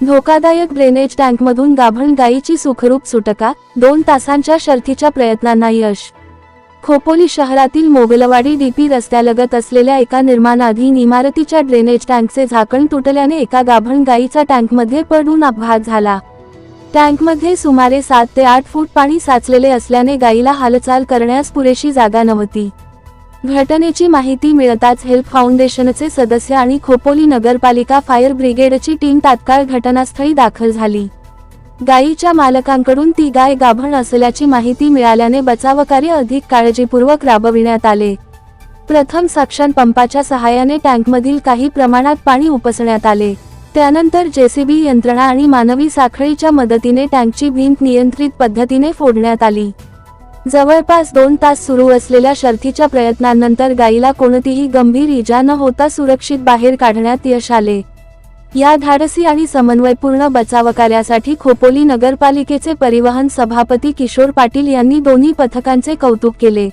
धोकादायक ड्रेनेज टँकमधून गाभण गायीची सुखरूप सुटका, 2 तासांच्या शर्थीच्या प्रयत्नांना यश. खोपोली शहरातील मोगलवाडी डीपी रस्त्यालगत असलेल्या एका निर्माणाधीन इमारतीच्या ड्रेनेज टँकचे झाकण तुटल्याने एका गाभण गायीचा टँकमध्ये पडून अपघात झाला. टँकमध्ये सुमारे 7 ते 8 फूट पाणी साचलेले असल्याने गायीला हालचाल करण्यास पुरेशी जागा नव्हती. घटनेची माहिती मिळताच हेल्प फाउंडेशनचे सदस्य आणि खोपोली नगरपालिका फायर ब्रिगेडची टीम तात्काळ घटनास्थळी दाखल झाली. गायीच्या मालकांकडून ती गाय गाभण असल्याची माहिती मिळाल्याने बचावकार्य अधिक काळजीपूर्वक राबविण्यात आले. प्रथम सक्शन पंपाच्या सहाय्याने टँकमधील काही प्रमाणात पाणी उपसण्यात आले. त्यानंतर जेसीबी यंत्रणा आणि मानवी साखळीच्या मदतीने टँकची भिंत नियंत्रित पद्धतीने फोडण्यात आली. जवळपास 2 तास सुरू असलेल्या शर्थीच्या प्रयत्नांनंतर गायीला कोणतीही गंभीर इजा न होता सुरक्षित बाहेर काढण्यात यश आले. या धाडसी आणि समन्वयपूर्ण बचावकार्यासाठी खोपोली नगरपालिकेचे परिवहन सभापती किशोर पाटील यांनी दोन्ही पथकांचे कौतुक केले.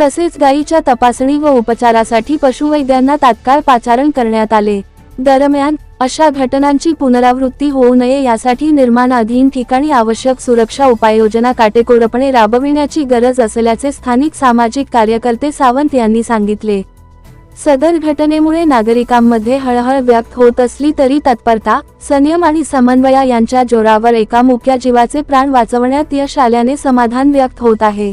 तसेच गायीच्या तपासणी व उपचारासाठी पशुवैद्यांना तात्काळ पाचारण करण्यात आले. दरम्यान अशा घटनांची पुनरावृत्ती होऊ नये यासाठी निर्माणाधीन ठिकाणी आवश्यक सुरक्षा उपाययोजना काटेकोरपणे राबविण्याची गरज असल्याचे स्थानिक सामाजिक कार्यकर्ते सावंत यांनी सांगितले. सदर घटनेमुळे नागरिकांमध्ये हळहळ व्यक्त होत असली तरी तत्परता, संयम आणि समन्वय यांच्या जोरावर एका मुक्या जीवाचे प्राण वाचवण्यात यश आल्याने समाधान व्यक्त होत आहे.